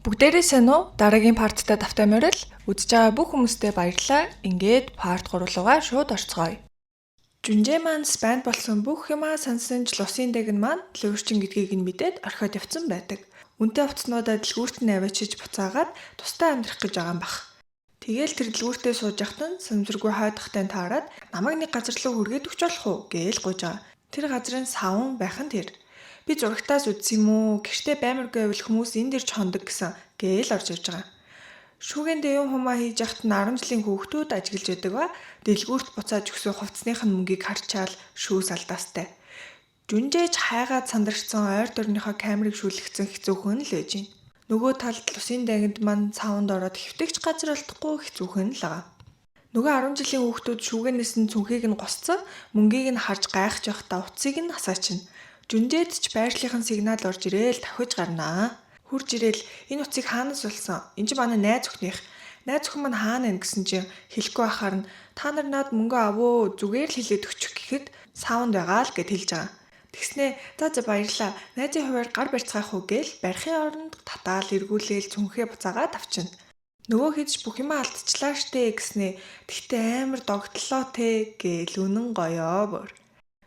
Бүгдээрээ сайн уу? Дараагийн парттай давтай морил үзэж байгаа бүх хүмүүстээ баярлалаа. Ингээд парт 3 руугаа шууд орцгоё. Жүнжээ маань спанд болсон бүх юмаа сансан ч Лусын дэг нь маань Луурчин гэдгийг нь мэдээд орхиод явцсан байдаг. Үнтэй хувцснуудаа дэлгүүрт нь аваачиж буцаагаад тустай амьдрах гэж байгаа юм бах. Тэгээл тэр дэлгүүртээ сууж яхад нь сэмсэргүй хойдохтай таарад намайг нэг газар руу хүргээд өгч болох уу гээл гуйж байгаа. Тэр газрын савн байх нь тэр. Би зурагтаас үзсэн юм уу? Гэртээ баймаргүй байвал хүмүүс энд ирж хондог гэсэн гээл орж ирж байгаа. Шүүгэн дэвэн хумаа хийж яхад нь 10 жилийн хүүхдүүд ажиглаж байдаг ба дэлгүүрт буцааж өгсөн хувцсных нь мөнгийг харчаал шүүс алдаастай. Жүнжээж хайгаад сандарчсан ойр дорныхоо камерыг шүлгцэн хэцүүхэн л байж гин. Нөгөө талд Лусын дагинд маань цааванд ороод хэвтэгч газар олдохгүй хэцүүхэн л байгаа. Нөгөө 10 жилийн хүүхдүүд шүүгэнээс нь цүнхийг нь госцсон, мөнгийг нь харж гайхаж явахдаа утсыг нь хасаачна. Жүнжээд ч байршлийнхын сигнал орж ирээл давхиж гарнаа. Хурж ирээл энэ утсыг хаанаас олсон? Энд чинь манай найз өхнийх. Найз өхөн маань хаана байна гэсэн чинь хэлэхгүй байхаар нь та нар над мөнгө авөө зүгээр л хэлээд өгчих гэхэд саунд байгаа л гэд хэлж байгаа. Тэгснээ за баярлаа. Найзын хуваар гар барьцгаах уу гээл барихын оронд татаал эргүүлээл цүнхээ буцаагаад авчина. Нөгөө хэд ч бүх юм алдчихлаа штэ гэснээ тэгтээ амар догтлоо те гээл үнэн гоёо бүр.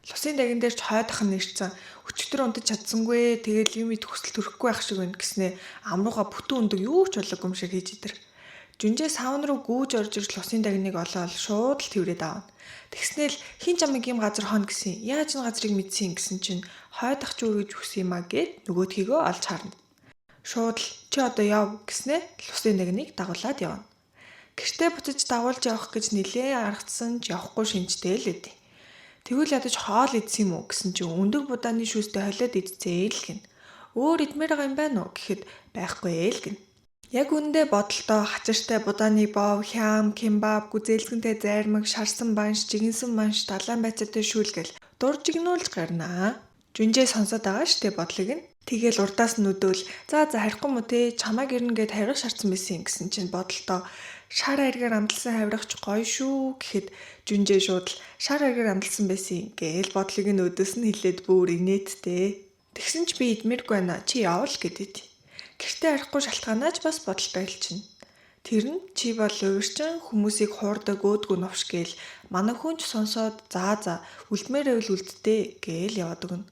Лусын дагин дээр ч хойдох нь нэрцэн өчтөр унтаж чадсангүй тэгэл юм төгсөл төрөхгүй байх шиг байна гэснээ амрууга бүтэн өндөг юу ч болоогүй юм шиг хийж идэр. Жүнжээ саун руу гүүж орж ирж Лусын дагныг олоод шууд л тэрвэрэд аавна. Тэгснээл хин чамайг юм газар хон гэсэн. Яаж энэ газрыг мэдсэн гэсэн чинь хойдох ч үргэж өгсөн юм а гэд нөгөөдхийгөө олж харна. Шууд л чи одоо яв гэснээ Лусын дагныг дагуулад явна. Гэртээ буцаж дагуулж явах гэж нилээн аргацсан ч явахгүй шинжтэй л үдээ. Тэгвэл ядаж хоол идсэн юм уу гэсэн чинь өндөг будааны шүүстэй холиод идцээ л гин. Өөр идмээр байгаа юм байна уу гэхэд байхгүй л гин. Яг үндэ бодолтой хачиртай будааны бов, хям, кимбаб, гүзээлсгэнтэй зайрмаг, шарсан банш, жигэнсэн манш, далайн байцаатай шүүлгэл дуржигнуулж гарнаа. Жүнжээ сонсоод байгаа штэ бодлыг нь. Тэгэл урдаас нь өдөөл за харихгүй мө те чамайг ирнэ гэд харих шаардсан байсан гэсэн чинь бодолтой шар аргаар амдалсан хавиргач гоё шүү гэхэд Жүнжээ шууд л шар аргаар амдалсан байсан гээл бодлыг нь өдөөс нь хэлээд бүр инээдтэй. Тэгсэн ч би идмэргүй байна чи явал гэдэг. Гэртээ арихгүй шалтгаанаач бас бодолтой хэлчихнэ. Тэр нь чи бол уурчин хүмүүсийг хуурдаг өөдгөө новш гээл манай хүн ч сонсоод за үлдмээр байвал үлддээ гээл яваад өгнө.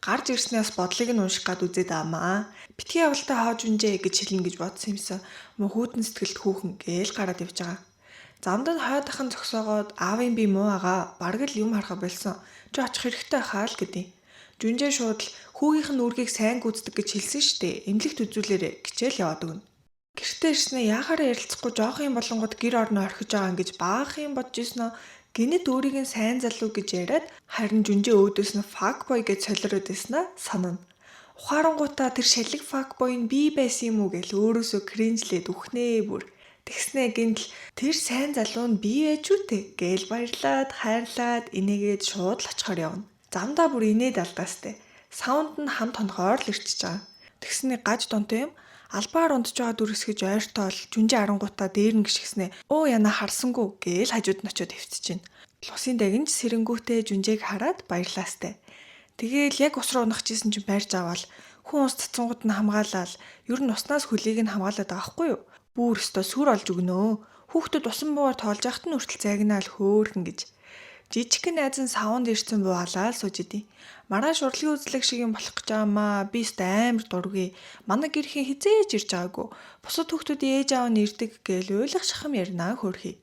Гарч ирснээс бодлыг нь унших гад үзээд аамаа. Битгий явалтаа хааж үнжээ гэж хэлнэ гэж бодсон юмсан. Мөн хүүтэн сэтгэлд хүүхэн гээл гараад явж байгаа. Замд нь хойдохын зогсоогоод аавын би муу агаа бараг л юм харах болсон. Чи очих хэрэгтэй хаа л гэдэг. Жүнжээ шууд л хүүгийнх нь үргийг сайн гүйцэдэг гэж хэлсэн штэ. Эмнэлэгт үзүүлээрэ гिचээл яваад өгнө. Гэртээ ирснээ яхаараа ярилцахгүй жоох юм болонгод гэр орноо орхиж байгаа юм гэж баах юм бодож ирсэн нь гинэт өөрийг нь сайн залуу гэж яриад харин Жүнжээ өөдөөс нь факбой гэж солиороод байснаа санана. Ухаарангуудаа тэр шалиг факбой нь би байсан юм уу гэж өөрөөсөө кринжлээд үхнээ бүр. Тэгснээ гинтл тэр сайн залуу нь би байж үтэй гээл баярлаад хайрлаад инээгээд шууд л очихоор явна. Замдаа бүр инээд алдаастай. Саунд нь хамт хонхоор л ирчихэж байгаа. Тэгснээ гаж донтой юм албаар унтж байгаа дүрсгэж ойртоол Жүнжээ арангуудаа дээр нь гიშгснээ өө яна харсангүй гээл хажууд нь очиод хөвтчихээн. Лусын дагинж сэрэнгүүтээ Жүнжээг хараад баярлаастай. Тэгээл яг ус руу унахчихсэн чинь барьж аваад хүн ус цацсангууд нь хамгаалаад ер нь уснаас хөлийг нь хамгаалаад байгаа хгүй юу? Бүр өстө сүр олж өгнөө. Хүүхдэд усан буугаар тоолж яхад нь хүртэл загнаал хөөхөн гэж. Жижигхэн найз нь саунд ирсэн буугалаа л сууж идэв. Маргааш урлагийн үзлэг шиг юм болох гэж байгаамаа. Би өстө амар дургүй. Манай гэрхийн хизээж ирж байгаагүй. Бусад хүүхдүүдийн ээж аав нь ирдэг гээл ойлгох шахам ярнаа хөөрхий.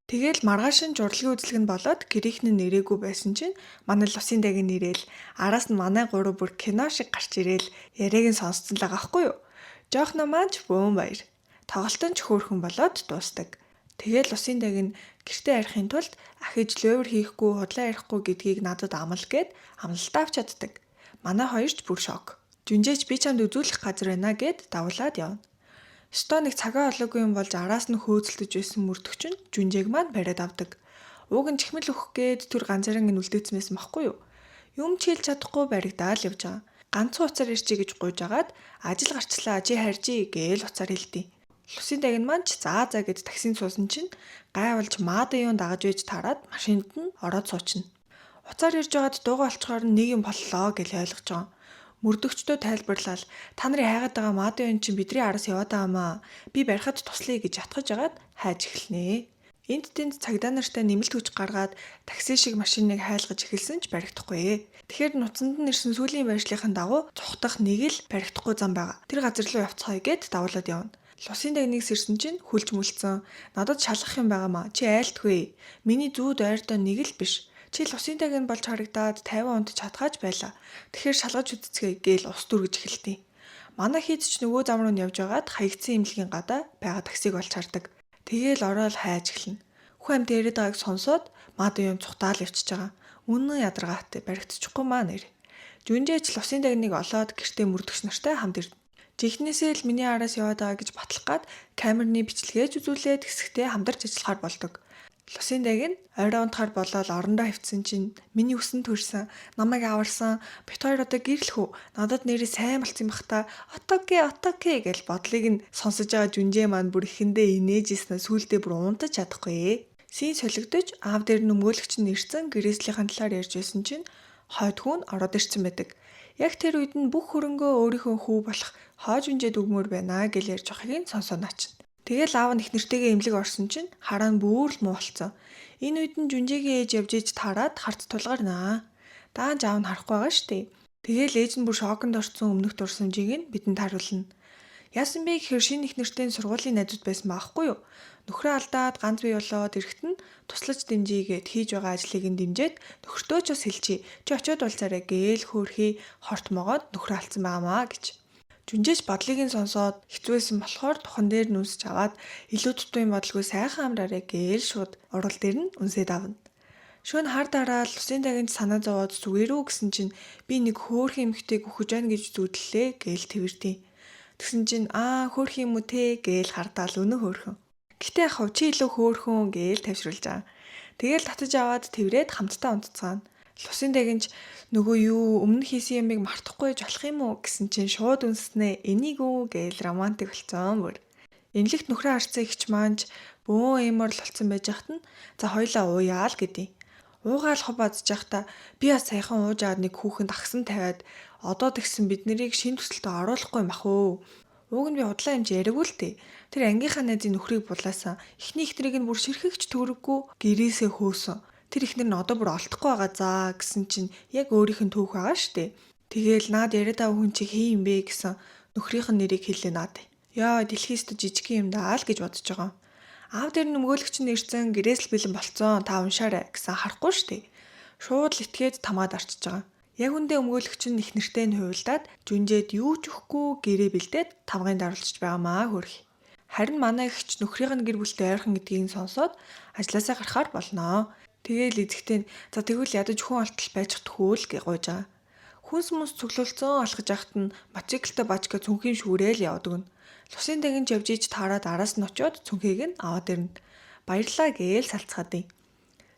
Тэгэл маргааш нь урлагийн үзлэг нь болоод гэрийнхэн нь ирээгүй байсан чинь манай Лусын дагийн нэрэл араас нь манай гурав бүр кино шиг гарч ирээл яриаг нь сонсцсон л байгаа хгүй юу. Жоох намаач бөөн баяр. Тоглолтон ч хөөрхөн болоод дуустдаг. Тэгэл Лусын даг нь гэртээ арихын тулд ахиж лөөвөр хийхгүй худлаа ярихгүй гэдгийг надад амлал гэд амлалтаа авч чаддаг. Манай хоёр ч бүр шок. Жүнжээч би чамд үзүүлэх газар байна гэд давуулаад явна. Стоо нэг цагаа олоогүй юм болж араас нь хөөцөлдөж байсан мөрдөгч нь Жүнжээг маань бариад авдаг. Ууг нь чихмэл өгөх гээд түр ганцаараа ин үлдээцмээс махгүй юу? Юм ч хэлж чадахгүй баригдаал явж байгаа. Ганцхан уцаар ирчээ гэж гуйж агаад ажил гарчлаа чи харьжий гээл уцаар хэлдэв. Лусын даг нь маань ч за гэд таксинд суусан чинь гайвалж маадан юун дагаж үйж тараад машинд нь ороод суучна. Уцаар ирж байгаад дуугаа олцохоор нэг юм боллоо гэж ойлгож байгаа. Мөрдөгчдөө тайлбарлал та нарын хайгаад байгаа Мадуян чинь бидний араас яваад байгаамаа. Би барихад туслая гэж ятгахж агаад хайж эхэлнэ. Энд тэнд цагдаа нартай нэмэлт хүч гаргаад такси шиг машиныг хайлгаж эхэлсэн ч баригдахгүй. Тэгэхээр нуцанд нь ирсэн сүүлийн байршлийнхын дагуу цухтах нэг л баригдахгүй зам байгаа. Тэр газар руу явцгаая гэд давуулаад явна. Лусын дагныг сэрсэн чинь хүлж мүлцэн. Надад шалгах юм байгаамаа. Чи айлтгүй. Миний зүүд ойрдоо нэг л биш. Чи лусын даг нь болж харагдаад 50 онд чадгааж байлаа. Тэгэхээр шалгаж үзцгээе гээл ус дүргэж эхэлтий. Манай хийд ч нөгөө зам руу нь явж байгаад хаягдсан имлэгийн гадаа байгаа таксиг олж хардаг. Тэгээл ороод хайж эхэлнэ. Хүн амт яриад байгааг сонсоод Мадуян цухтаал явчихж байгаа. Үнэн ядаргаатай баригдчихгүй маа нэр. Жүнжээч лусын дагныг олоод гэртээ мөрдөгч нартай хамт ирнэ. Жихнээсээ л миний араас яваад байгаа гэж батлах гад камерны бичлэгээж үзүүлээд хэсэгтээ хамдарч ажиллахаар болдог. Лусын даг нь орой унтахаар болоод орондоо хөвцсөн чинь миний өсөн төрсөн, намайг аварсан, бит хоёр одоо гэрлэх үү, надад нэрээ сайн болцсон бах та, отоке гэж бодлыг нь сонсож байгаа Жүнжээ маань бүр ихэндээ инээжсэн сүулдэ бүр унтаж чадахгүй. Сийн солигдож аав дээр нөмгөөлөгч нь ирсэн гэрээслийнхэн талаар ярьж байсан чинь хойд хүн ороод ирсэн байдаг. Яг тэр үед нь бүх хөрөнгөө өөрийнхөө хүү болох хоо Жүнжээд өгмөр байна гэж ярьж байгааг нь сонсоо наачна. Тэгэл аав нь их нэртэйгээ имлэг орсон чинь хараа нь бүр л муу болцсон. Энэ үед нь Жүнжээгийн ээж явж иж таарад харц тулгарнаа. Даанч аав нь харахгүй байгаа штэ. Тэгэл ээж нь бүр шоконд орсон өмнөх дурсамжийг нь бидэнд харуулна. Яасан бэ гэхээр шинэ их нэртэй сургуулийн найзууд байсан байхгүй юу? Нөхрөө алдаад ганц бий болоод ирэхэд нь туслаж дэмжийгээд хийж байгаа ажлыг нь дэмжиж нөхртөө ч бас хэлчихье. Чи очиод уулзаарай гээл хөөрхий хорт могоод нөхрөө алдсан байгаамаа гэж. Жүнжээч бодлыг нь сонсоод хэцүүсэн болохоор тухан дээр нь үнсэж аваад илүү дутуу юм бодлого сайхан амраарэ гээл шууд урал дээр нь үнсээд авна. Шөнө хар дараал лусын дагнж санаа зовоод зүгээрүү гэсэн чинь би нэг хөөрхөн эмэгтэйг өгөж байна гэж зүудлээ гээл тэрвэртий. Тэгсэн чинь хөөрхөн юм уу те гээл хардаал өнөө хөөрхөн. Гэтэ яхав чи илүү хөөрхөн гээл тавьшруулж байгаа. Тэгэл татаж аваад тэрврээд хамтдаа унтцгаана. Лусын дагнж нөгөө юу өмнө хийсэн юмыг мартахгүй байж болох юм уу гэсэн чинь шууд үнснээ энийг үү гээл романтик болцсон бүр. Энэлэгт нөхрөө харцсан ихч маанч бөө эмор л болцсон байж хат нь за хоёлаа ууяа л гэдэе. Уугаал хобаадж байхдаа би бас саяхан ууж аваад нэг хүүхэнд агсан тавиад одоо тэгсэн бид нарыг шин төсөлтөд оруулахгүй юм ах уу. Ууг нь би удлаа юм чи яриаггүй л тээ. Тэр ангийнхаа найзын нөхрийг булаасан. Эхний ихтрийг нь бүр ширхэгч төрөггүй гэрээсээ хөөсөн. Тэр ихнэр нь одоо бүр олдохгүй байгаа заа гэсэн чинь яг өөрийнх нь түүх байгаа штэ. Тэгээл наад яриад байгаа хүн чи хий юм бэ гэсэн нөхрийнх нь нэрийг хэлээ наад. Яа дэлхийст жижиг юм даа л гэж бодож байгаа. Аав дээр нөмгөөлөгч нь ирсэн гэрээс л бэлэн болцсон та уншаарай гэсэн харахгүй штэ. Шууд л итгээд тамаад арчиж байгаа. Яг үндэ өмгөөлөгч нь их нэртэй нь хуйлдаад Жүнжээд юу ч өгөхгүй гэрээ бэлдээд тавгын даруулж байгаамаа хөрх. Харин манай эгч нөхрийнх нь гэр бүлтэй ойрхон гэдгийг сонсоод ажилласаа гарахаар болноо. Тэгээл эзэгтэй за тэгвэл ядаж хүн олтол байж тхүүл гэж гуйж байгаа. Хүнс мөс цуглуулсан алхаж яхад нь мотоциклтай бачка цүнхийн шүүрээл явдаг нь. Лусын дагнж явж иж таарад араас нь очиод цүнхийг нь аваад ирнэ. Баярлаа гээл салцгаад ий.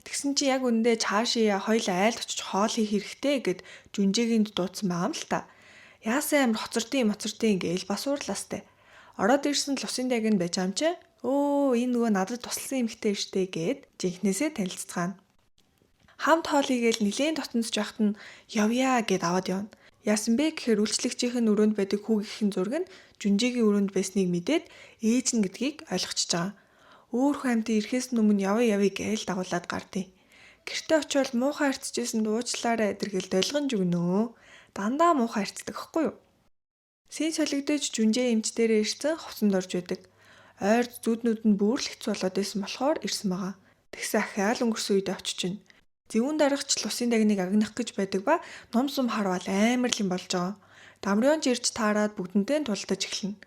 Тэгсэн чи яг үндэ чаашаа хоёлаа айлд очиж хоол хийх хэрэгтэй гэд Жүнжээгийн дуудсан байгаа юм л та. Яасан амир хоцортын гээл бас уурлаастай. Ороод ирсэн лусын дагнж байж ам чи энэ нөгөө надад тусласан эмэгтэй штэ гэд жинхнээсээ танилцгаана. Хамт хоол хийгээл нилийн дотносж байхад нь явъя гэд аваад явна. Яасан бэ гэхээр үйлчлэгчийн өрөөнд байдаг хүүгийнхэн зураг нь Жүнжээгийн өрөөнд байсныг мэдээд ээж нь гэдгийг ойлгочихж байгаа. Өөр хамтын ирэхээс өмнө явъя гээл дагуулад гардыг. Гэртээ очиод муухай харцжсэн дуучлаарай эдэргээл долгонж өгнөө. Дандаа муухай харцдаг хгүй юу? Сийн солигдож Жүнжээ эмч дээрээ ирсэн хувцанд орж байдаг. Ойрд зүуднүүд нь бүр л хэцүү болоод байсан болохоор ирсэн байгаа. Тэгсэн ахиал өнгөрсөн үед очиж чинь. Зэвүүн дарагч лусын дагныг агнах гэж байдаг ба ном сум харвал амар л юм болж байгаа. Дамрионж ирж таарад бүгдэнтэй тулдаж эхэлнэ.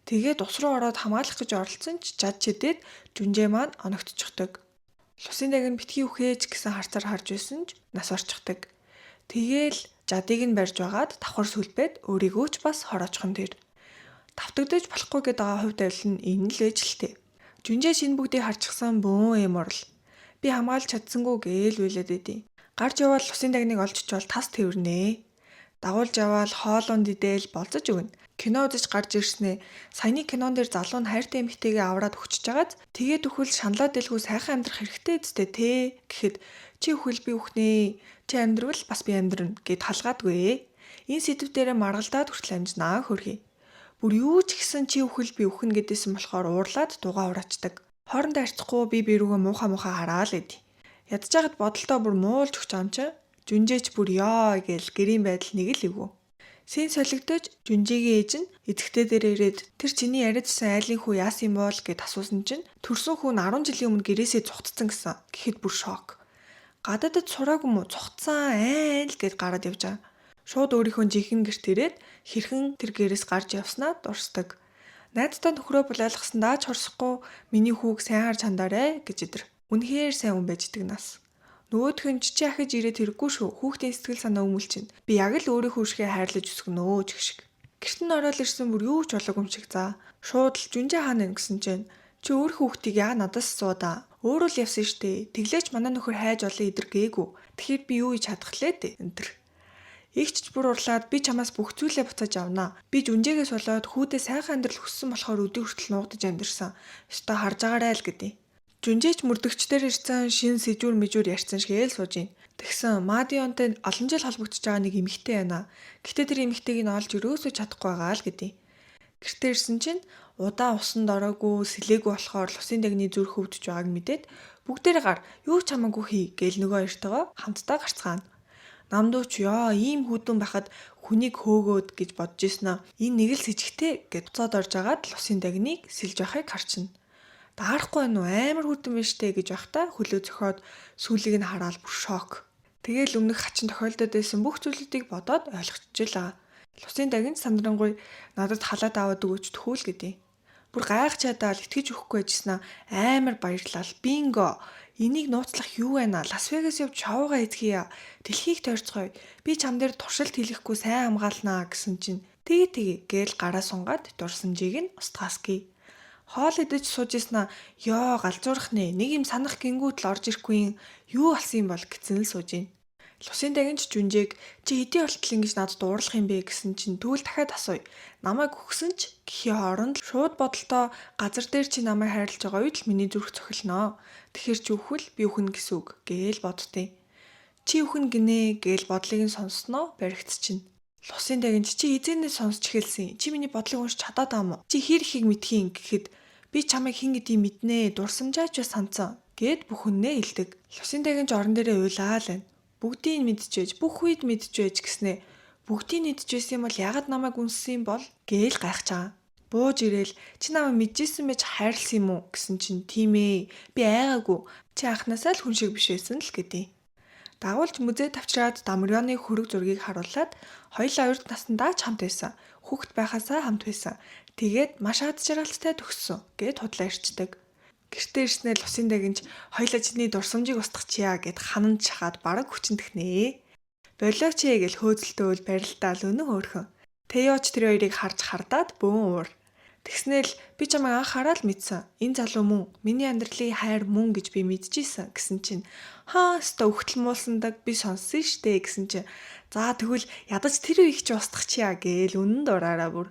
Тэгээд ус руу ороод хамгаалах гэж оролцсон ч жад чидэд Жүнжээ маань оногдчихдаг. Лусын даг нь битгий үхээж гэсэн харцаар харж байсан ч нас орчихдаг. Тэгээл жадыг нь барьж байгаад давхар сүлбээд өөрийгөө ч бас хорооцхон тэр. Давтагдаж болохгүй гэдэг байгаа хувь тавилан нь энэ л ээжлэлтэй. Жүнжээ шинэ бүгдийг харчихсан бөөн юм орл. Би хамгаалж чадсангүй гээл үйлээд идэв. Гарч явал лусын дагныг олж чвал тас тэрвэрнэ. Дагуулж явал хоолунд идэл болцож өгнө. Кино үзэж гарч ирснээ саяны кинон дээр залуу нь хайртай эмэгтэйгээ аваад өгчөж байгааз тэгээд өхөл шаналаа дэлгүү сайхан амьдрах хэрэгтэй зү тэ гэхэд чи өхөл би үхнэ чи амьдрал бас би амьдрна гэд халгаадгүй. Энэ сэдв дээрээ маргалдаад хүртэл амжнаа хөрхий. Бүр юу ч гэсэн чи үхэл би үхэн гэдээсэн болохоор уурлаад дугаа ураачдаг. Хоорондоо харьцахгүй би рүүгээ муухай хараа л гэд. Ядчихад бодолтоо бүр муулж өгч ам чи. Жүнжээч бүр ёо гээл гэрийн байдал нэг л эвгүй. Син солигдож Жүнжээгийн ээж нь эцэгтэй дээр ирээд тэр чиний яриадсан айлын хүү яасан юм бол гэд асуусан чинь төрсөн хүн 10 жилийн өмнө гэрээсээ цухтсан гэсэн. Гэхэд бүр шок. Гадаадд сураагүй мó цухтсан айл гэд гараад явж байгаа. Шууд өөрийнхөө жинхэнэ гэрт ирээд хэрхэн тэр гэрээс гарч явснаа дурсдаг. Найдтай нөхрөө булайлгасан даач хорсохгүй миний хүүг сайн харж хандаарэ гэж идэр. Үнэхээр сайн хүн байждаг нас. Нөгөөх нь чи ахиж ирээд хэрэггүй шүү. Хүүхдийн сэтгэл санаа өмүүлчин. Би яг л өөрийнхөө шигээ хайрлаж өсгөнөө ч гэх шиг. Гэрт нь ороод ирсэн бүр юу ч болоогүй юм шиг за. Шууд л Жүнжээ хаана гэсэн чинь чи өөр хүүхдийг яа надаас суудаа. Өөрөө л явсан штэ. Тэглээч манай нөхөр хайж олон идэр гээгүй. Тэгэхээр би юу хийж чадах лээ энэ. Игч бүр урлаад би чамаас бүх зүйлээ буцааж авнаа. Би Жүнжээгээс болоод хүүдээ сайхан амьдрал хүссэн болохоор өдөө хүртэл нуугдаж амьдэрсэн. Өстө харж агаарай л гэдий. Жүнжээч мөрдөгчдөр ирсэн шин сэжүүр мэжүүр ярьсан шигээл сууж ийн. Тэгсэн Мадионтой олон жил холбогдож байгаа нэг эмэгтэй байна. Гэтэ тэр эмэгтэйг нь олж өрөөсөө чадахгүй байгаа л гэдий. Гэртээ ирсэн чинь удаан усанд ороогүй сэлээгүй болохоор лусын дагны зүрх хөвдөж байгааг мэдээд бүгдээрээ гар юу ч хамаагүй хий гээл нөгөө хоёртойгоо хамтдаа гарцгаана. Намдууч ёо ийм хүдэн байхад хүнийг хөөгөөд гэж бодож ийснаа энэ нэг л сэжигтэй гэд буцаад орж агаад лусын дагныг сэлж байхыг харчна. Даарахгүй нь амар хүдэн биш дээ гэж байхдаа хөлөө зөхиод сүүлийг нь хараад бүр шок. Тэгээл өмнөх хачин тохиолдод байсан бүх зүйлүүдийг бодоод ойлгочихлаа. Лусын дагинд сандрангуй надад халаад аваад өгөөч тхүүл гэдээ. Бүр гайх чадаал итгэж өгөхгүй байжснаа амар баярлал. Бинго. Энийг нууцлах юу байна? Лас Вегас явж шоугаа эзгийе. Дэлхийг тойрцгоё. Би чам дээр туршилт хийхгүй сайн хамгаалнаа гэсэн чинь тэгээ гээл гараа сунгаад дурсан жиг нь устгааский. Хоол идэж сууж ийснаа ёо галзуурах нэ нэг юм санах гингүүт л орж ирэхгүй юу болсон юм бол гэсэн л сууж ийн. Лусын дагинч Жүнжээг чи хэдий болтол ингэж надад уурлах юм бэ гэсэн чинь тэгвэл дахиад асууя. Намайг өгсөн ч гэхийн хооронд шууд бодолтоо газар дээр чи намайг хайрлаж байгаа үед л миний зүрх цохилноо. Тэгэхэр чи үхвэл би үхэн гэсэн үг гээл бодтыг. Чи үхэн гинэ гээл бодлыг нь сонссноо баригдчихна. Лусын дагинч чи эзэнээс сонсч хэлсэн. Чи миний бодлыг уншиж чадаад байгаа мó? Чи хэр ихийг мэдхийн гэхэд би чамайг хэн гэдгийг мэднэ. Дурсамжаач ба санцсан гэд бүхнээ хэлдэг. Лусын дагинч орон дээрээ уйлаа л байна. Бүгдийг мэдчихэж, бүх үед мэдчихэж гэснээ бүгдийг мэдчихсэн юм бол ягаад намайг үнссэн юм бол гээл гайхаж байгаа. Бууж ирээл чи намайг мэдчихсэн байж хайрлсан юм уу гэсэн чинь тийм ээ. Би айгаагүй. Чи анханасаа л хүн шиг биш байсан л гэдээ. Дагуулж музейд авчираад Дамрионы хөрөг зургийг харуулад хоёулаа урд насндаа ч хамт байсан. Хүүхэд байхасаа хамт байсан. Тэгээд маш ад жаргалтай төгссөн гэд худлаа ирчдэг. Гэртээ ирснээр лусын дагинч хоёулаа чиний дурсамжийг устгачия гэд хананд шахаад бараг хүчнэхнээ. Болооч ээ гэл хөөцөлтөөл барилтаал өнөө хөөрхөн. Тэйоч тэр хоёрыг харж хардаад бөөн уур. Тэгснээл би чамайг анх хараад мэдсэн. Энэ залуу мөн миний амьдралын хайр мөн гэж би мэдчихсэн гэсэн чинь хааста өгтөл муулсандаг би сонссон штэ гэсэн чинь за тэгвэл ядаж тэр үеийг чи устгачия гээл үнэн дураараа бүр.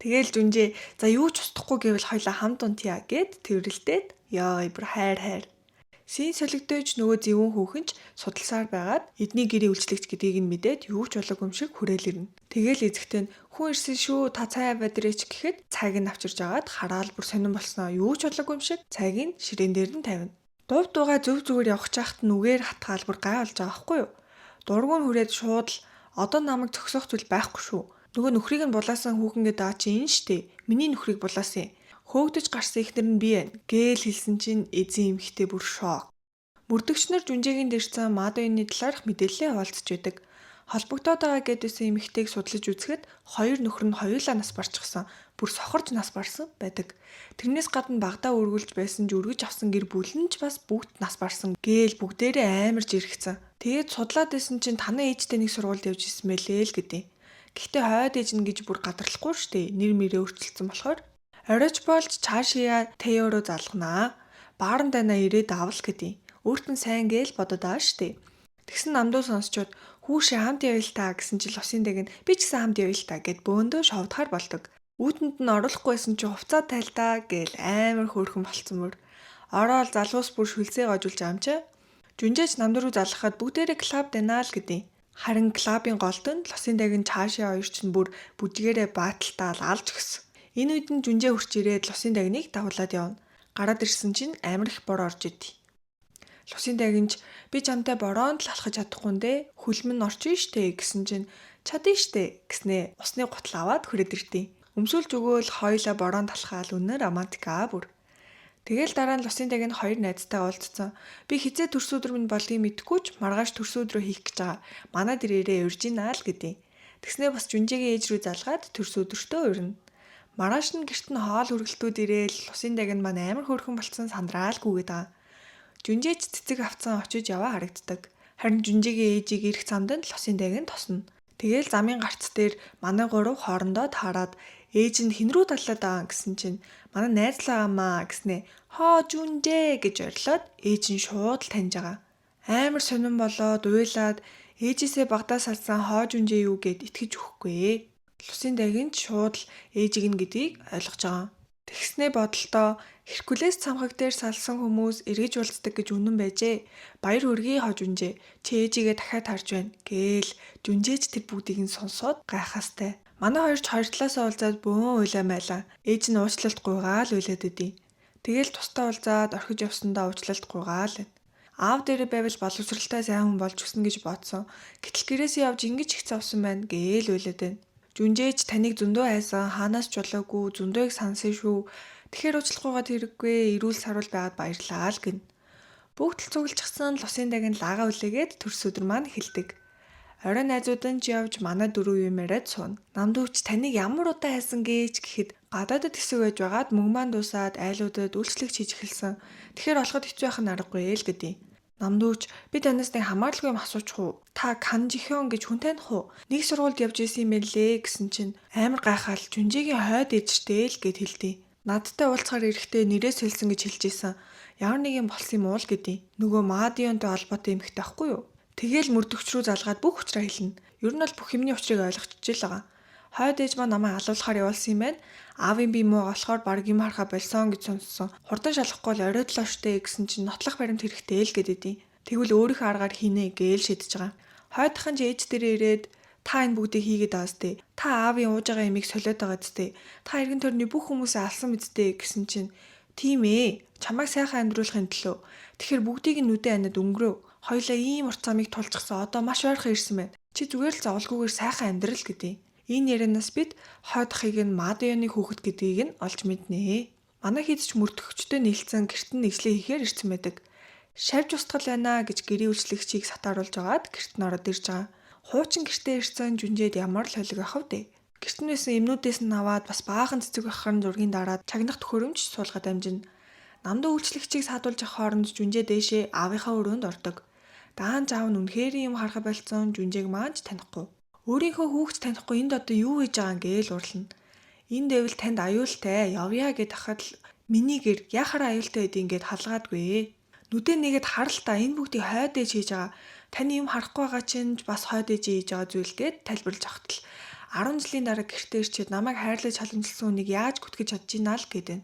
Тэгээл Жүнжээ за юу ч устгахгүй гэвэл хоёлаа хамт унтъя гэд тэрвэрлдээд ёо бүр хайр. Син солигдож нөгөө зэвүүн хүүхэн ч судалсаар байгаад эдний гэрийн үйлчлэгч гэдгийг нь мэдээд юу ч болоогүй юм шиг хүрээл ирнэ. Тэгээл эзэгтэй нь хүн ирсэн шүү та цай бадрээч гэхэд цайг нь авчирж агаад хараал бүр сонирн болсноо юу ч болоогүй юм шиг цайг нь ширээн дээр нь тавина. Дув дугаа зөв зүгээр явах чахт нүгээр хатгаал бүр гай болж байгаа байхгүй юу? Дургуун хүрээд шууд л одоо намайг зөксөх зүйл байхгүй шүү. Нөгөө нөхрийг нь булаасан хүүхэнгээ даа чи энэ штэ. Миний нөхрийг булаасан. Хөөгдөж гарсан ихнэр нь би байна гээл хэлсэн чинь эзэн эмхтэй бүр шок. Мөрдөгчнөр Жүнжээгийн дэрсэн Мадоины талаарх мэдээлэлээ хуваалцж байдаг. Холбогдоод байгаа гэдээсэн эмхтэйг судлаж үзэхэд хоёр нөхөр нь хоёулаа нас барчихсан. Бүр сохорж нас барсан байдаг. Тэрнээс гадна багадаа өргөлж байсан ч өргөж авсан гэр бүл нь ч бас бүгд нас барсан гээл бүгдээрээ амар жиргцэн. Тэгээд судлаад байсан чинь танаа ээжтэй нэг сургуульд явж исэн мэлээ л гэдэг. Гэхдээ хойд ээж нь гэж бүр гадарлахгүй штэ. Нэр мэрээ өөрчилсөн болохоор оройч болж цаашаа Тэйо руу залганаа. Бааран дайнаа ирээд авал гэдэг. Өөрт нь сайн гээл бодоод аа штэ. Тэгсэн намдуу сонсчод хүүшээ хамт явъя л та гэсэн чил усын дэг нь би ч гэсэн хамт явъя л та гэд бөөндөө шовдохоор болдог. Үүтэнд нь оруулахгүйсэн чи хувцаа тайлдаа гээл амар хөөрхөн болцсон мөр. Ороод залуус бүр шүлцээ гожуулж амчаа. Жүнжээч намд руу залгахад бүгдээрээ клуб дэнаа л гэдэг. Харин клабын голдон Лосин дагин цаашаа хоёр ч бүр бүжгээрээ бааталтаа алж гисэн. Энэ үед нь Жүнжээ хурч ирээд Лосин дагныг дагуулад явна. Гараад ирсэн чинь амар их бор орж идэв. Лосин дагинч би чамтай бороонд л алхаж чадахгүй хүлмэн орчин штэ гэсэн чинь чадна штэ гэснээ усны гутал аваад хүрээд ирдیں۔ Өмсүүлж өгөөл хоёлаа бороонд алхаал үнээр романтика бүр. Тэгэл дараа нь Лосин дагин хоёр найзтайгаа уулзсан. Би хизээ төрс өдөр минь болдгийг мэдгүй ч маргааш төрс өдрөө хийх гэж байгаа. Манайд ирээрээ урьжинаа л гэдэг. Тэгснээ бас Жүнжээгийн ээж рүү залгаад төрс өдөртөө урина. Маргааш нь гэрт нь хоол үргэлтүүд ирээл Лосин дагин маань амар хөөрхөн болцсон сандрaalгүйгээд байгаа. Жүнжээч цэцэг авцсан очиж яваа харагддаг. Харин Жүнжээгийн ээжийг ирэх замд нь Лосин дагин тосно. Тэгээл замын гарц дээр манай гурав хоорондоо таарад ээж нь хэн рүү даллаад байгаа гэсэн чинь манай найз л аамаа гэснээ хоо Жүнжээ гэж орилоод ээж нь шууд л таньж байгаа. Амар сонирн болоод уйлаад ээжээсээ багадаа салсан хоо Жүнжээ юу гэд итгэж өгөхгүй. Лосин дагин шууд л ээжийг нь гэдгийг ойлгож байгаа. Тэгснээ бодолтоо Hercules цамхаг дээр салсан хүмүүс эргэж уулздаг гэж үнэн байжээ. Баяр хүргэе хоо Жүнжээ. Чи ээжигээ дахиад харж байна гээл Жүнжээч тэр бүгдийг нь сонсоод гайхаастай. Манай хоёр ч хоёр талаасаа уулзаад бөөн уйлаа майлаа. Ээж нь уучлалт гуйгаал уйлаад идэв. Тэгэл тусдаа уулзаад орхиж явсандаа уучлалт гуйгаал. Аав дээрээ байвал боловсралтай сайн хүн болж өснө гэж бодсон. Гэтэл гэрээсээ явж ингэж их завсан байна гээл уйлаад байна. Жүнжээч таныг зөндөө хайсан хаанаас ч болоогүй зөндөөг сансан шүү. Тэгэхээр уучлахгүйгээд хэрэггүй эрүүл сарвал байгаад баярлаа л гин. Бүгд л цуглжчихсан Лосин дагин лагаа үлээгээд төрс өдөр маань хэлдэг. Орой найзууд нь ч явж манай дөрөв юм яриад сууна. Намдууч таныг ямар удаа хайсан гэж гэхэд гадаадд хэсэг байж байгаад мөнгө маань дуусаад айлуудад үйлчлэгч хийж эхэлсэн. Тэгэхээр олоход хэцүү байх нь аргагүй л гэдэг. Намдууч би танаас нэг хамааралгүй юм асуучих уу? Та Канжихён гэж хүн таних уу? Нэг сургуульд явж исэн юм байлээ гэсэн чинь амар гайхаал Жүнжээгийн хойд ээжтэй л гэд хэлдэг. Надтай уулзахаар ирэхдээ нэрээс хэлсэн гэж хэлж исэн. Ямар нэг юм болсон юм уу л гэдэг. Нөгөө Мадионтой холбоотой юм ихтэй байхгүй юу? Тэгээл мөрдөгч рүү залгаад бүх учраа хэлнэ. Ер нь бол бүх юмны учрыг ойлгочихж л байгаа. Хойд ээж маань намайг алуулахаар явуулсан юм байна. Аавын би муу болохоор баг юм харахаа болсон гэж сонссон. Хурдан шалахгүй л оройдлоо штэ гэсэн чинь нотлох баримт хэрэгтэй л гэдэг. Тэгвэл өөрийнхөө аргаар хийнэ гээл шийдэж байгаа. Хойдхан ч ээж дээрээ ирээд та энэ бүгдийг хийгээд байгаа сте. Та аавын ууж байгаа ямиг солиод байгаа сте. Та эргэн тойрны бүх хүмүүсээ алсан мэдтэй гэсэн чинь тийм ээ. Чамайг сайхан амьдруулахын төлөө. Тэгэхээр бүгдийг нь нүдэн анид өнгөрөө. Хоёлаа ийм урт замыг тулчихсан одоо маш ойрхон ирсэн байна. Чи зүгээр л зовлгүйгээр сайхан амьдрал гэдэг. Энэ ярианаас бид хойдохыг нь Мадионы хүүхэд гэдгийг нь олж мэднэ. Манай хэд ч мөрдөгчтэй нийлцэн гэрт нь нэгслээ хийхээр ирсэн байдаг. Шавж устгал байна гэж гэрийн үйлчлэгчийг сатааруулж агаад гэрт нь ороод ирж байгаа. Хуучин гэртээ ирсэн Жүнжээд ямар л холиг авах вэ? Гэрт нь байсан эмнүүдээс нь аваад бас баахан цэцэг бахарын зургийн дараад чагнах төхөөрөмж суулгаад амжина. Намдаа үйлчлэгчийг саадуулж авах хооронд Жүнжээ дээшээ аавынхаа өрөөнд ордог. Даанч аав нь үнэхээр юм харах болцсон Жүнжээг маань ч танихгүй. Өөрийнхөө хүүхд танихгүй энд одоо юу хийж байгаа юм гээл урлана. Энд дэвэл танд аюултай явъя гэд хахад л миний гэр яхаар аюултай байдгийг ингээд халгаадгүй. Нүдэн нэгэд харал та энэ бүгдийг хойд ээж хийж байгаа. Таны юм харахгүй байгаа чинь бас хойд ээж хийж байгаа зүйл гээд тайлбарлаж авахтал 10 жилийн дараа гэртээ ирчээд намайг хайрлаж халамжилсан хүнийг яаж гүтгэж чадж ийна л гэдэг.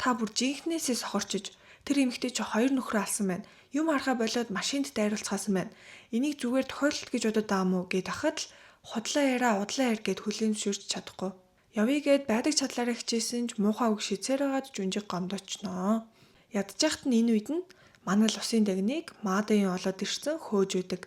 Та бүр жинхнээсээ сохорчиж тэр эмэгтэй чи хоёр нөхрөө алсан байна. Юм харахаа болоод машинд дайруулцгаасан байна. Энийг зүгээр тохиолдолт гэж бодоод байгаа мó гэд хахад л худлаа яраа удлаа яр гэд хүлээн зөвшөөрч чадахгүй. Явъя гэд байдаг чадлаараа хичээсэн ч муухай үг шийцээр байгаад Жүнжиг гомдоочноо. Ядчихт нь энэ үед нь манай Лосин дагныг Мадын олоод ирсэн хөөж үйдэг.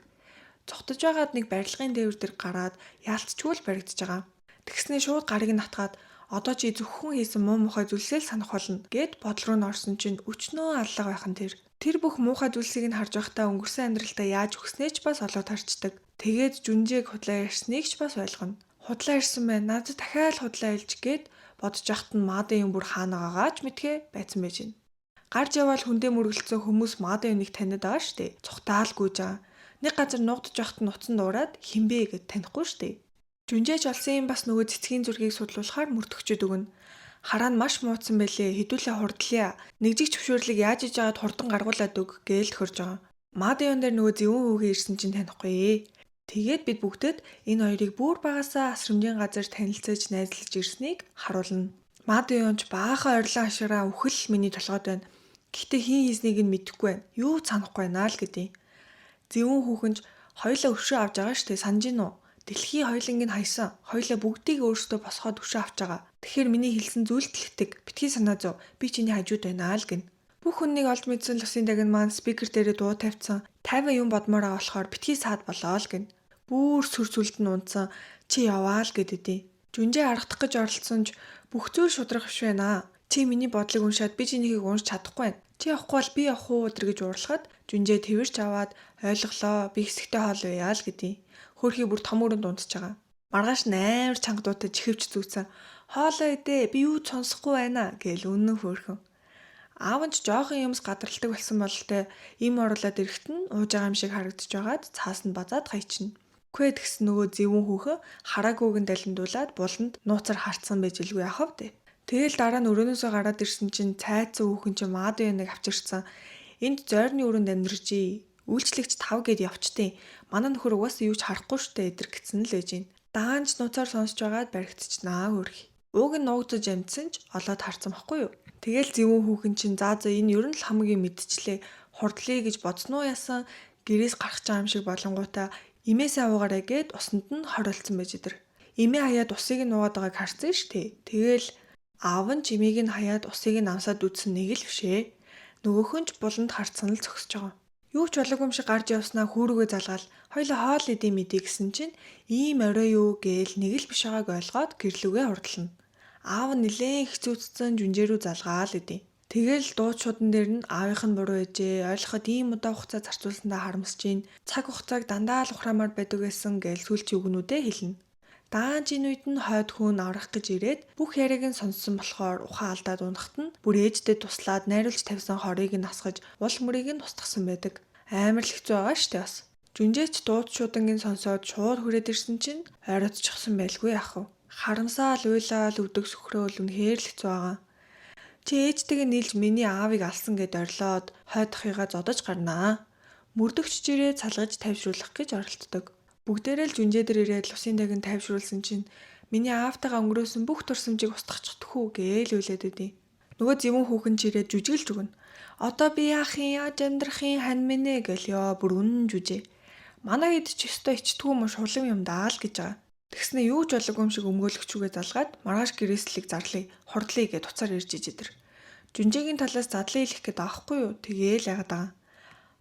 Цогтож байгаад нэг барилгын дээвэр дээр гараад яалтчгүй л баригдаж байгаа. Тэгснээ шууд гарыг нь атгаад одоо чи зөвхөн хийсэн муу мухай зүйлсээ л санах болно гэд бодол руу н орсон чинь өчнөө аллага байхан тэр бүх муухай зүйлсийг нь харж байхдаа өнгөрсөн амьдралдаа яаж өгснээ ч бас олоод харцдаг. Тэгээд Жүнжээг худлаа ярьсныг ч бас ойлгоно. Худлаа ирсэн байна. Надад дахиад худлаа илж гээд бодож яхад нь Мадын бүр хаанагаа ч мэдхээ байцсан байж гин. Гарч яваал хүндээ мөргөлдсөн хүмүүс Мадын үнийг таниад байгаа штэ. Цухтаал гүйж байгаа. Нэг газар нуугдж явахад нь утсан дуурайд хинбэ гэд танихгүй штэ. Жүнжээч олсон юм бас нөгөө цэцгийн зургийг судлуулахаар мөрдөгчөд өгнө. Хараа нь маш муудсан байлээ. Хэдүүлээ хурдлаа. Нэгжиг зөвшөөрлийг яаж иж аваад хурдан гаргуулад өг гээл төхөрж байгаа. Мадын дээр нөгөө зөвүүн хүүгээ ирсэн чинь танихгүй. Тэгээд бид бүгдээд энэ хоёрыг бүр багасаа асрамжийн газар танилцаж найзлаж ирснийг харуулна. Мадын ч баахан орилон хашираа үхэл миний толгойд байна. Гэхдээ хин хийснийг нь мэдэхгүй байна. Юу санахгүй байна л гэдэг. Зөвүүн хүүхэн ч Хоёулаа өшөө авч байгаа штэ, санаж гин үү? Дэлхий хоёуланг нь хайсан. Хоёулаа бүгдийг өөрсдөө босгоод өшөө авч байгаа. Тэгэхээр миний хэлсэн зүйлд хэлдэг. Битгий санаа зов. Би чиний хажууд байна л гин. Бүх хүннийг олж мэдсэн Лусийн дагин маань спикер дээрээ дуу тавьсан. 50 юм бодмоор байгаа болохоор битгий саад болоо л гин. Бүр сүр сүлд нь унтсан. Чи яваа л гэдэдий. Жүнжээ аргадах гэж оролцсон ч бүх зүйл шудрах биш байна. Чи миний бодлыг уншаад би чинийхийг уншиж чадахгүй байна. Чи явахгүй бол би явах уу өдр гэж уурлахад Жүнжээ тэрвэрч аваад ойлголоо. Би хэсэгтэй хоол байя л гэдэй. Хөөрхий бүр том өрөнд унтж байгаа. Маргааш амар чанга дуутай чихвч зүүцэн. Хоолоо идэ би юу ч сонсохгүй байна гээл үнэн хөөрхөн. Аав нь ч жоохон юмс гадралдаг болсон бололтой им оруулаад ирэхэд нь ууж байгаа юм шиг харагдаж байгаад цаас нь базаад хайчна. Үгүй тэгс нөгөө зэвүүн хүүхэн хараагүйгэн далиндуулаад буланд нууцаар харцсан байж илгүй яхав дээ. Тэгэл дараа нь өрөөнөөсөө гараад ирсэн чинь цайцсан хүүхэн чинь маад юуныг авчирсан. Энд зойрны өрөөнд амьдржээ. Үйлчлэгч 5 гээд явчтیں۔ Манай нөхөр угаасаа юу ч харахгүй штэ эдэр гисэн л ээж ин. Даанч нууцаар сонсож байгаад баригдчихнаа хөрхи. Ууг нь нуугдож амжсан ч олоод харсан байхгүй юу? Тэгэл зэвүүн хүүхэн чинь за энэ ер нь л хамгийн мэдчлээ. Хурдлъя гэж бодсноо яасан гэрээс гарах чам шиг болонгуудаа имээсээ уугаарай гэд усанд нь хоролцсон байж идэр. Имээ хаяад усыг нь уугаад байгааг харсан штэ. Тэгэл аав нь чимийг нь хаяад усыг нь амсаад үтсэн нэг л бишээ. Нөгөөхөн ч буланд харцсан л зогсож байгаа. Юу ч болоогүй юм шиг гарч явснаа хүүрүүгээ залгаал хоёлоо хоол идэе мэдээ гэсэн чинь ийм орой юу гээл нэг л биш байгааг ойлгоод гэрлүүгээ хурдлана. Аав нь нилээн хэцүүцсэн Жүнжээ рүү залгаал идэе. Тэгэл дууд шуудан дээр нь аавынх нь буруу ээжээ ойлгоход ийм удаа хугацаа зарцуулсандаа харамсаж гин цаг хугацааг дандаа л ухраамаар байдаг гэсэн гээл сүүлчийн үгнүүдээ хэлнэ. Даанч энэ үед нь хойд хүн аврах гэж ирээд бүх яриаг нь сонссон болохоор ухаан алдаад унахт нь бүр ээжтэй туслаад найруулж тавьсан хорыг нь асгаж уул мөрийг нь устгасан байдаг. Амар л хэцүү байгаа штэ бас. Жүнжээч дууд шуудангийн сонсоод шууд хүрээд ирсэн чинь ойротчихсан байлгүй яах вэ? Харамсаал уйлаал өдөг сөхрөөл үнэхээр л хэцүү байгаа. Чи ээжтэйгээ нийлж миний аавыг алсан гэд орилоод хойдохыгаа зодож гарнаа. Мөрдөгч жирээ цалгаж тайвшруулах гэж оролддог. Бүгдээрээ л Жүнжээ дээр ирээд Лусийн дагин тайвшруулсан чинь миний аавтайгаа өнгөрөөсөн бүх турсамжийг устгахчихдаггүй гээл үлээд өгдөө. Нөгөө зэвүүн хүүхэн чирээд жүжиглж өгнө. Одоо би яах юм яаж амьдрах юм хань минь гэл ёо бүр үнэн жүжээ. Манай хэд ч өстой ичдэггүй юм шулам юм даа л гэж байгаа. Тэгснэ юу ч болоогүй юм шиг өмгөөлөгчүүгээ залгаад маргааш гэрээслийг зарлая хурдлъя гэд уцаар ирж идэр. Жүнжээгийн талаас задлан хэлэх гээд аахгүй юу тэгээл яагаад байгаа.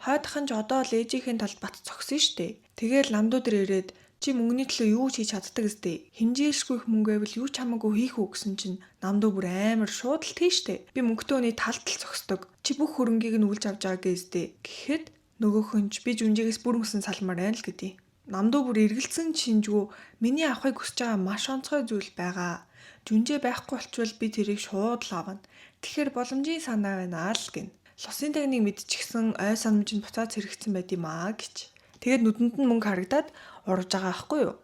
Хойдхан ч одоо л ээжийнхээ талд бат цогсон штэ. Тэгээл намдууд ирээд чи мөнгөний төлөө юу ч хийж чаддаг гэстэй. Хинжээлшгүй их мөнгө байвал юу ч хамаагүй хийх үү гэсэн чинь намдуу бүр амар шууд л тийштэй. Би мөнгөтэй хүний талд л зогсдог. Чи бүх хөрөнгийг нь үлж авч байгаа гэстэй. Гэхэд нөгөөхөнч би Жүнжээгээс бүр мөсөн салмаар байна л гэдээ. Намдуу бүр эргэлцэн шинжгүй миний авахыг хүсэж байгаа маш онцгой зүйл байгаа. Жүнжээ байхгүй болчвол би тэрийг шууд л авна. Тэгэхээр боломжийн санаа байна л гин. Лусийн дагныг мэдчихсэн ой санамж нь буцаад зэрэгцсэн байд юм аа гэж. Тэгээд нүдэнд нь мөнгө харагдаад урж байгаа байхгүй юу?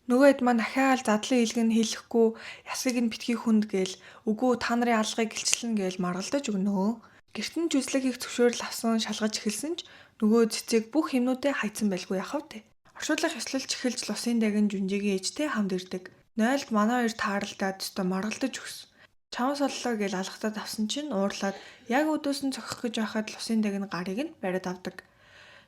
Нөгөө хэд маань ахаал задлан илгэн хэлэхгүй ясыг нь битгий хүнд гээл үгүй та нарын алгыг гэлчлэн гээл маргалдаж өгнөө. Гэрт нь жүзлэг хийх зөвшөөрөл авсан шалгаж эхэлсэн ч нөгөө цэцэг бүх юмнуудаа хайцсан байлгүй яхав те. Оршуулах ёслолч эхэлж Лусийн дагин Жүнжээгийн ээжтэй хамт ирдэг. Нойлд манай хоёр тааралдаад өстө маргалдаж өгсөн. Чамаас оллоо гэж алгатаад авсан чинь уурлаад яг өдөөс нь цохих гэж байхад Лусийн дагин гарыг нь бариад авдаг.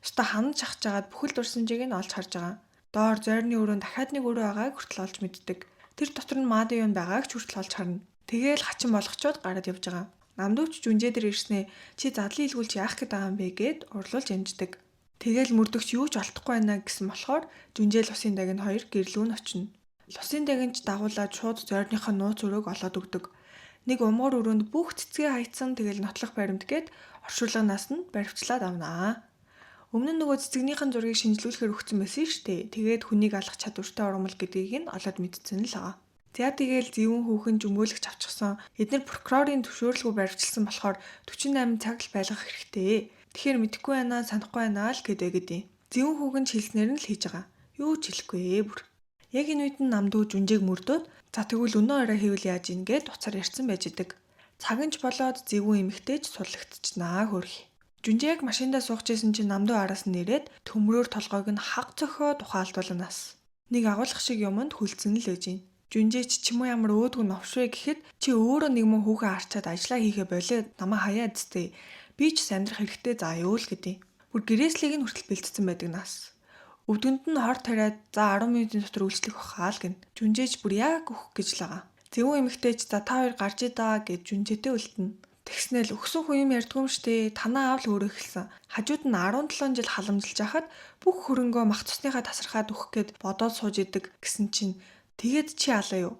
Өстө ханаж ахж агаад бүхэл дурсамжийг нь олж харж байгаа. Доор зойрны өрөөнд дахиад нэг өрөө байгааг хүртэл олж мэддэг. Тэр дотор нь маад юм байгааг ч хүртэл олж харна. Тэгээл хачин болгочоод гараад явж байгаа. Намдууч Жүнжээ дээр ирснээ чи задлан илгүүлж яах гээд байгаа юм бэ гэд урлуулж янждаг. Тэгээл мөрдөгч юу ч олдохгүй байна гэсэн болохоор Жүнжээ Лусийн дагин хоёр гэрлүүн очино. Лусийн дагинч дагуулад шууд зойрныхоо нууц өрөөг олоод өгдөг. Нэг умгар өрөөнд бүх цэцгээ хайцсан тэгэл нотлох баримт гээд оршуулганаас нь баривчлаад авнаа. Өмнө нь нөгөө цэцэгнийхэн зургийг шинжлүүлэхээр өгсөн байсан шүү дээ. Тэгээд хүнийг алах чадвартай ургамал гэдгийг нь олоод мэдсэн л байгаа. За тэгээл зэвүүн хүүхэн жөмгөөлөгч авчихсан. Эдгээр прокурорын зөвшөөрлгүй баривчилсан болохоор 48 цаг л байлгах хэрэгтэй. Тэгэхээр мэдэхгүй байна, санахгүй байна л гэдэг. Зэвүүн хүүхэн хэлснээр нь л хийж байгаа. Юу ч хэлэхгүй бүр. Яг энэ үед нь намдуу Жүнжээг мөрдөөд за тэгвэл өнөө орой хийвэл яаж ийн гэд уцаар ярьсан байж идэг. Цаганч болоод зэвүүн эмэгтэйч суллагдчихнаа хөрхи. Жүнжээ яг машиндаа сууж исэн чинь намдуу араас нь нэрээд төмрөөр толгойг нь хаг цохиод ухаалтуулнаас. Нэг агуулгах шиг юмд хүлцэн л ээж ийн. Жүнжээ ч юм уу ямар өөдгөө новшвэ гэхэд чи өөрөө нэг мөн хүүхэн харчаад ажиллаа хийхэ болоод намаа хаяа зүтэй. Би ч амьдрах хэрэгтэй заа юу л гэдэг. Бүр гэрээслийг нь хүртэл бэлдсэн байдаг нас. Өвдгөнд нь хор тариад за 10 минутын дотор үйлчлэх бахаа л гин. Жүнжээж бүр яг өгөх гэж л байгаа. Зөвхөн эмэгтэйч за та хоёр гарч идаа гэж жүнжээтэй үлдэнэ. Тэгснээл өгсөн хүн юм ярьдгүй юм штэ. Танаа аав л өөрөө эхэлсэн. Хажууд нь 17 жил халамжилж хахад бүх хөрөнгөө мах цусныхаа тасархаад өгөх гээд бодоод сууж идэг гэсэн чинь тэгээд чи алаа юу?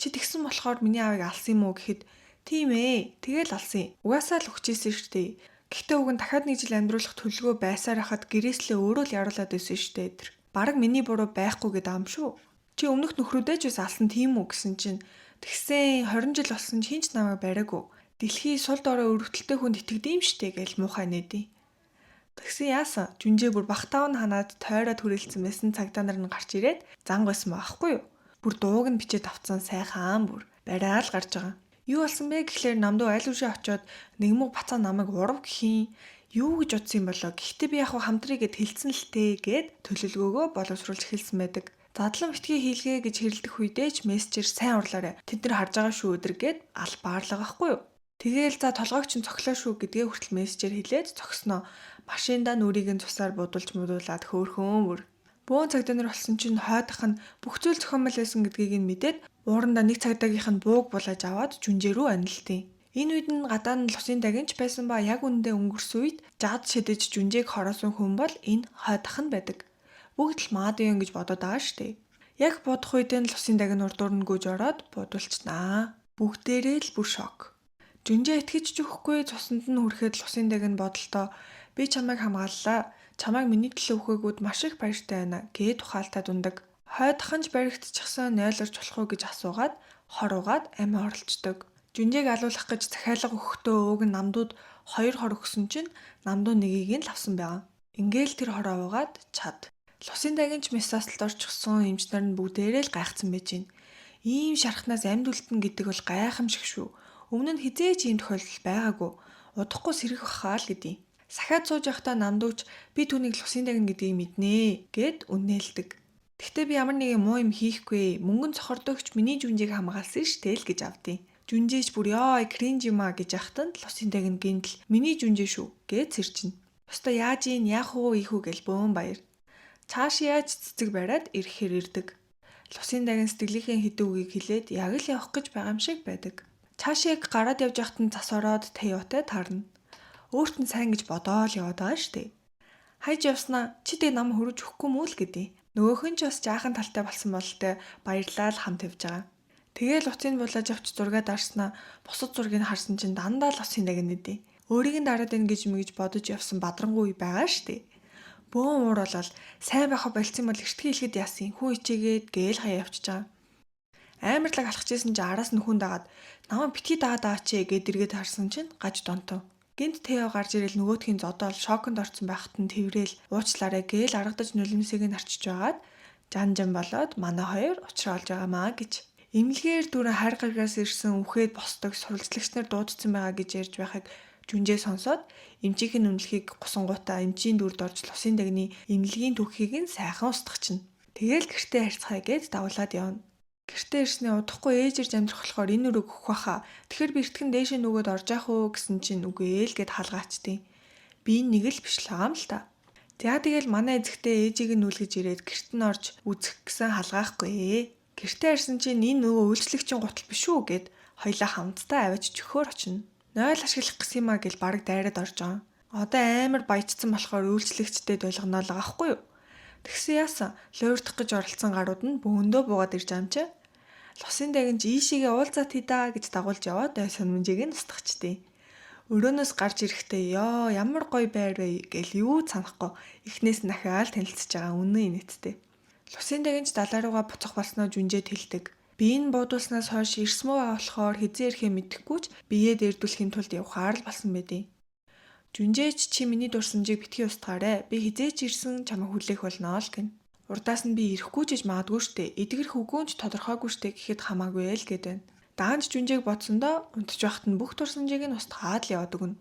Чи тэгсэн болохоор миний аавыг алсан юм уу гэхэд тийм ээ. Тэгэл алсан. Угаасаа л өгчээсэн штэ. Гэхдээ уг нь дахиад нэг жил амьдруулах төлөвлөгөө байсаар хахад гэрээслээ өөрөө л яруулад байсан штэ тэр. Бараг миний буруу байхгүй гэдэг юм шүү. Чи өмнөх нөхрөөдөө ч бас алсан тийм үү гэсэн чинь тэгсэн 20 жил болсон ч хинч намайг бариагүй. Дэлхий сул дорой өрөвдөлтөй хүнд итгэдэм штэ гэж муухай нэдий. Тэгсэн яасан? Жүнжээ бүр бахтаав нь ханаад тойроод хүрээлцсэн байсан цагдаа нар нь гарч ирээд зан гойсон байхгүй юу? Бүр дууг нь бичээд авцсан сайхан бүр бариа л гарч байгаа. Юу болсон бэ гэхлээр намдуу аль үшээ очиод нэгмэг бацаа намайг урав гэхийн юу гэж утсан юм болоо. Гэхдээ би яг хамтрыг гэд хэлсэн л тээ гэд төлөвлөгөөгөө боловсруулж эхэлсэн байдаг. Задлан битгий хийлгээ гэж хэрэлдэх үедээ ч мессежээр сайн урлаарай. Тэд нар харж байгаа шүү өдөр гэд албаарлага байхгүй юу? Тэгээл за толгойг чинь цоглоо шүү гэдгээ хүртэл мессежээр хэлээд зогсноо. Машиндаа нүрийг нь цусаар будулж модуулаад хөөхөн бүр. Бөөн цагдаа нар болсон чинь хойдох нь бүх зүйл зохиомл байсан гэдгийг нь мэдээд уурандаа нэг цагдаагийнх нь бууг булааж аваад жүнжээ рүү анилтыг. Энэ үед нь гадаа нь лусын дагинч байсан ба яг үндэ өнгөрсөн үед жад шидэж жүнжээг хороосон хүн бол энэ хойдох нь байдаг. Бүгд л маадын гэж бодоод байгаа штэ. Яг бодох үед нь лусын дагин урдуур нь гүйж ороод будулчнаа. Бүгдээрээ л бүр шок. Жүнжээ итгэж ч өгөхгүй цуснд нь хүрэхэд лусын дагин бодолтой би чамайг хамгааллаа. Чамайг миний төлөө өгөхөд маш их баяртай байна гэд тухаалтаа дундаг. Хойдохонч баригдчихсан нойлорч болох уу гэж асуугаад хоруугаад амиа оролцдог. Жүнжээг алуулах гэж захиалга өгөхдөө ууг нь намдууд 2 хор өгсөн чинь намдуу нэгийг нь л авсан байгаа. Ингээл тэр хороо уугаад чад. Лусын дагинч мессаслд орчихсон эмчнэр нь бүгдээрээ л гайхсан байж гин. Ийм шархнаас амьд үлдэн гэдэг бол гайхамшиг шүү. Өмнө нь хизээч ийм тохиолдол байгаагүй. Удахгүй сэрэх бахаа л гэдээ. Сахиад сууж явахдаа намдууч би түүнийг лусын дагин гэдгийг мэднэ гэд үннээлдэг. Гэхдээ би ямар нэгэн муу юм хийхгүй. Мөнгөн цохордогч миний жүнжээг хамгаалсан штэ л гэж авдیں۔ Жүнжээч бүр ёо кринж юм а гэж яхтанд лусын дагин гинтл миний жүнжээ шүү гэд сэрчин. Өстой яаж ийн яах уу ийхүү гэл бөөн баяр. Цааш яаж цэцэг бариад ирэхээр ирдэг. Лусын дагин сэтгэлийнхээ хэдэн үгийг хэлээд яг л явах гэж байгаа юм шиг байдаг. Цаашийг гараад явж байхад нь цас ороод таяатай таарна. Өөрт нь сайн гэж бодоол яваад байгаа штэ. Хайж явснаа чи тэг нам хөрөж өгөхгүй мүү л гэдээ. Нөгөөх нь ч бас жаахан талтай болсон бололтой баярлаа л хамт явж байгаа. Тэгээл уцыг булааж авч зураг дарснаа бусад зургийг харсан чинь дандаа л уцын дагин нэдээ. Өөрийг нь дараад ийн гэж мэгж бодож явсан бадрангуй байгаа штэ. Бөөн уур болол сайн байха болцсон бол эртхэн хэлэхэд яасан хүн ичээгээд гээл хаяа явчихж байгаа. Амарлаг алхажсэн чинь араас нь хүн дагаад намайг битгий дагаад аваач гэд эргээд харсан чинь гаж донтов. Гинт Тео гарч ирэл нөгөөдхийн зодоол шоконд орсон байхад нь тэврээл уучлаарай гээл аргадаж нулимсыг нь арчиж байгаад жанжан болоод манай хоёр уучраалж байгаамаа гэж. Имлэгээр дөрөв хайр гаргаас ирсэн үхээд босдог сурвалжлагч нар дуудсан байгаа гэж ярьж байхыг жүнжээ сонсоод эмчийн үнэлэхийг гусангуудаа эмчийн дүрд орж лусын дагны имлэгийн түүхийг нь сайхан устгачна. Тэгээл гэртээ харьцахаа гээд давлаад явна. Гэртээ ирснээ удахгүй ээжирж амьдрах болохоор энэ өрөөг өгөх баха. Тэгэхээр би эртхэн дээшээ нөгөөд орж яах уу гэсэн чинь үгүй ээ л гэд халгаачдیں۔ Би нэг л биш л байгаа юм л та. За тэгэл манай эзэгтэй ээжийг нь нүлгэж ирээд гэрт нь орж үзэх гэсэн халгаахгүй ээ. Гэртээ ирсэн чинь энэ нөгөө үйлчлэгчийн гутал биш үү гэд хоёлаа хамтдаа аваач чөхөөр очино. 0 ашиглах гэсэн юм а гэл бараг дайраад орж байгаа. Одоо амар баяжсан болохоор үйлчлэгчтэй долгоноо л байгаа хгүй юу. Тэгсэн яасан луурдах гэж оролцсон гарууд нь бөөндөө буугаад ирж байгаа юм чи. Лусын дагинж ийшээгээ уулзаад хидаа гэж дагуулж яваад сонирмжийг нь устгачдیں۔ Өрөөнөөс гарч ирэхдээ ёо ямар гоё байр вэ гэл юу санахгүй эхнээс нахаал танилцж байгаа үнэн инэттэй. Лусын дагинж далай руугаа буцах болсноо жүнжээд хэлдэг. Би энэ буудуулснаас хойш ирсмүү байгаа болохоор хизээ ирэхээ мэдэхгүй ч биеэ дээрдүүлэхийн тулд явахаар л болсон байдیں۔ Жүнжээч чи миний дурсамжийг битгий устгаарай. Би хизээч ирсэн чамайг хүлээх болно л гин. Урдаас нь би ирэхгүй ч гэж магадгүй штэ. Эдгэрх үгүйч тодорхойгүй штэ гэхэд хамаагүй л гээд байна. Даанч жүнжээг бодсондоо унтж байхад нь бүх дурсамжийг нь устгаад л яваад өгнө.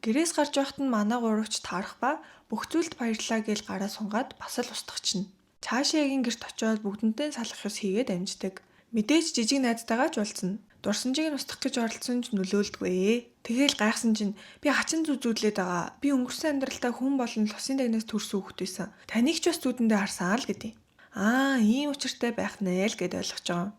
Гэрээс гарч байхад нь манай гуравч таарах ба бүх зүйлд баярлаа гээл гараа сунгаад бас л устгачна. Цаашаагийн гэрт очиод бүгдэнтэй салах ёс хийгээд амждаг. Мэдээж жижиг найзтайгаа ч уулзна. Дурсамжийг нь устгах гэж оролцсон ч нөлөөлдөггүй. Тэгээл гайхсан чинь би хачин зүзүүлээд байгаа. Би өнгөрсөн амьдралдаа хүн болон лусын дагнаас төрсөн хүүхэд байсан. Таныг ч бас зүудэндээ харсан л гэдэг. Ийм учиртай байх нэ л гэд ойлгож байгаа.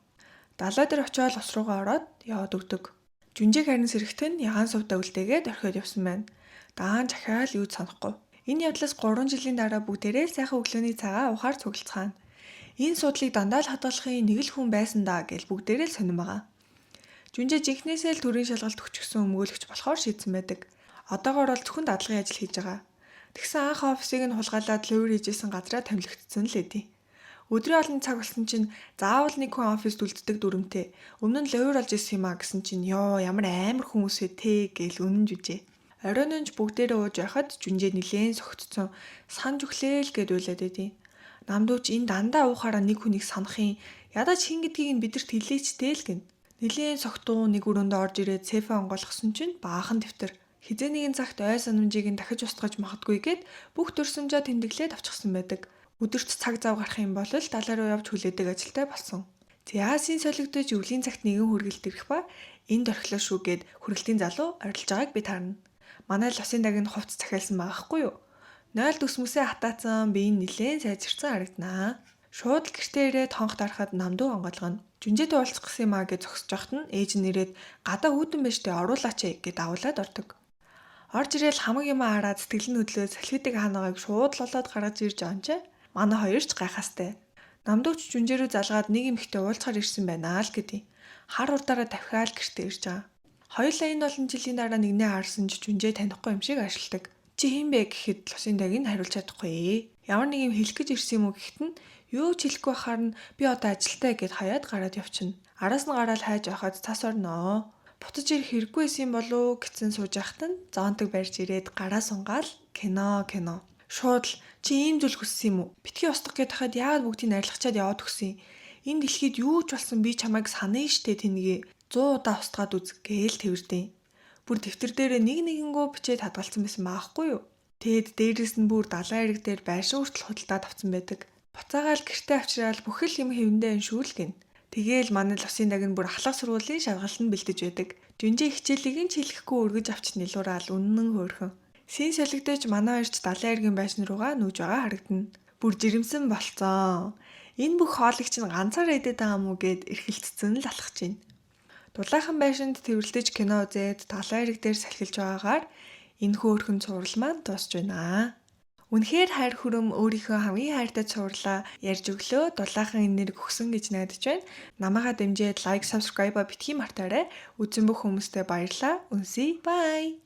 Далай дээр очиод ус руугаа ороод яваад өгдөг. Жүнжээг харин сэрэгтэн ягаан сувдаа үлдээгээд орхиод явсан байна. Даан захиал юу санахгүй. Энэ явдлаас 3 жилийн дараа бүгдээрээ сайхан өглөөний цагаа ухаар цуглацгаана. Энэ суудлыг дандаа л хадгалахын нэг л хүн байсан даа гэж бүгдээрээ л сонирн байгаа. Жүнжээ жинхнээсээ л төрийн шалгалт өгчихсөн өмгөөлөгч болохоор шийдсэн байдаг. Одоогоор бол зөвхөн дадлагын ажил хийж байгаа. Тэгсэн анх офисыг нь хулгайлаад луур хийжсэн газраа томилогдсон л эдий. Өдрийн олон цаг болсон чинь заавал нэг хүн оффист үлддэг дүрмтэй. Өмнө нь луур олж исэн юм а гэсэн чинь ёо ямар амар хүмүүс вэ те гэж үнэн жүжээ. Оройн нь бүгдээрээ ууж байхад Жүнжээ нилээн согтцсон санаж өглөөл гэд уйлаад байдیں۔ Намдууч энэ дандаа уухаараа нэг хүнийг санахын ядаж хин гэдгийг нь бидэрт хэлээчтэй л гин. Нилээн согтуу нэг өрөөнд орж ирээд цэфэ онгойлгосон чинь баахан дэвтэр. Хизээ нэгэн цагт ой санамжийг нь дахиж устгаж магадгүй гэд бүх дурсамжаа тэмдэглээд авчихсан байдаг. Өдөрт цаг зав гарах юм бол далай руу явж хүлээдэг ажилтай болсон. Яасын солигдож өвлийн цагт нэгэн хүргэлт ирэх ба энд орхилоо шүү гэд хүргэлтийн залуу орилж байгааг би таарна. Манай лусын даг нь хувц захиалсан байгаа хгүй юу? 0 төсмөсөө хатаацсан би нилээн сайжирсан харагданаа. Шууд л гэртээ ирээд хонхт арахад намдуу онгойлгоно. Жүнжээтэй уулзах гэсэн юм аа гэж зогсож байхад нь ээж нь ирээд гадаа үүдэн байж тээ оруулаач гэд давуулаад ордог. Орж ирээл хамаг юм хараад сэтгэл нь хөдлөө салхитыг хаанагааг шууд лолоод гаргаж ирж байгаа ч манай хоёр ч гайхастай. Намдууч Жүнжээ рүү залгаад нэг эмэгтэй уулзахаар ирсэн байна л гэдэг. Хар урдаараа давхиал гэртээ ирж байгаа. Хоёулаа энэ олон жилийн дараа нэгнээ харсан ч Жүнжээ танихгүй юм шиг ашигладаг. Чи хэн бэ гэхэд лусын даг нь хариулж чадахгүй. Ямар нэг юм хэлэх гэж ирсэн юм уу гэхэд нь юу ч хэлэхгүй байхаар нь би одоо ажилтаа гэд хаяад гараад явчихна. Араас нь гараад хайж авахад цас орноо. Бутаж ирэх хэрэггүй юм болов гэсэн сууж яхад нь зоонтог барьж ирээд гараа сунгаал кино. Шууд л чи ийм зүйл хүссэн юм уу? Битгий устгах гэд хахад яагаад бүгдийг арилгачаад яваад өгсөн? Энэ дэлхийд юу ч болсон би чамайг санаа штэ тэнийгээ 100 удаа устгаад үз гээл тэрвэрдэн. Бүр дэвтэр дээр нэгэнгөө бичээд хадгалсан байсан баахгүй юу? Тэгэд дээрээс нь бүр далайн эрэг дээр байшин хүртэл худалдаад авсан байдаг. Буцаагаал гэртээ авчираад бүх юм хэвэндээ аншүүл гин. Тэгээл манай лусын даг нь бүр ахлах сургуулийн шалгалт нь бэлдэж байдаг. Жүнжээ хичээлийг нь чийлэхгүй өргөж авч нэлуурал үнэн хөөрхөн. Син солигдож манай хоёрч далайн эргийн байшин руугаа нүүж байгаа харагдана. Бүр жирэмсэн болцсон. Энэ бүх хоолыг чинь ганцаараа идээд байгаа юм уу гэд эрхэлцсэн л алхаж байна. Дулаахан байшинд тэрвэрлдэж кино үзээд далайн эрэг дээр салхилж байгаагаар энэ хөөрхөн цуврал маань дуусж байна. Үнэхээр хайр хүрэм өөрийнхөө хамгийн хайртай цувралаа ярьж өглөө дулаахан энерги өгсөн гэж найдаж байна. Намайга дэмжиж лайк, subscribe битгий мартаарай. Үзэн бүх хүмүүстээ баярлалаа. Үнсий. Bye.